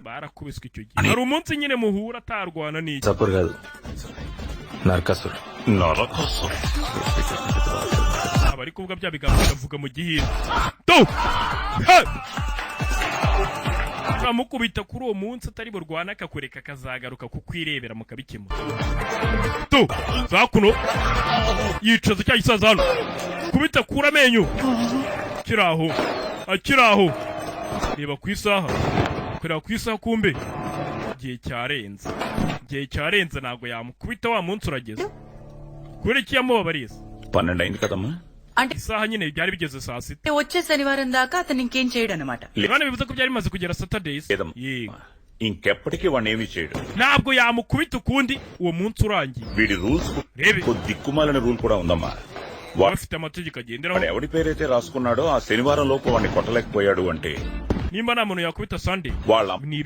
barakubiswe icyo gihe hari umunsi nyine muhura atarwana n'iki supper కాదు Narakasura abari kuvuga bya bigambo bavuga mu gihinde uramukubita kuri uwo munsi atari burwana akakureka akazagaruka kukwirebera mukabikemura zakuno yicaza cya gisaza hano kubita kura amenyo akiraho reba ku isaha kureba ku isaha kumbe igihe cyarenze ntabwo yamukubita wa munsi urageze kubera iki yamubabariza 12 అయింది కదమ్మా అంటే isaha nyine byari bigeze saa sita వచ్చే శనివారం దాకా అతను ఇంకేం చేయడు అనమాట none bivuze ko byari bimaze kugera Saturdays ఇంకెప్పటికీ వాడిని ఏమీ చేయడు ntabwo yamukubita ukundi uwo munsi urangiye వీడి రూల్స్ దిక్కుమాలని రూల్ కూడా ఉందమ్మా afite amategeko agenderaho వాడు ఎవడి పేరైతే రాసుకున్నాడో ఆ శనివారం లోపు వాడిని కొట్టలేకపోయాడు అంటే nimba nta muntu yakubita Sunday వాళ్ళ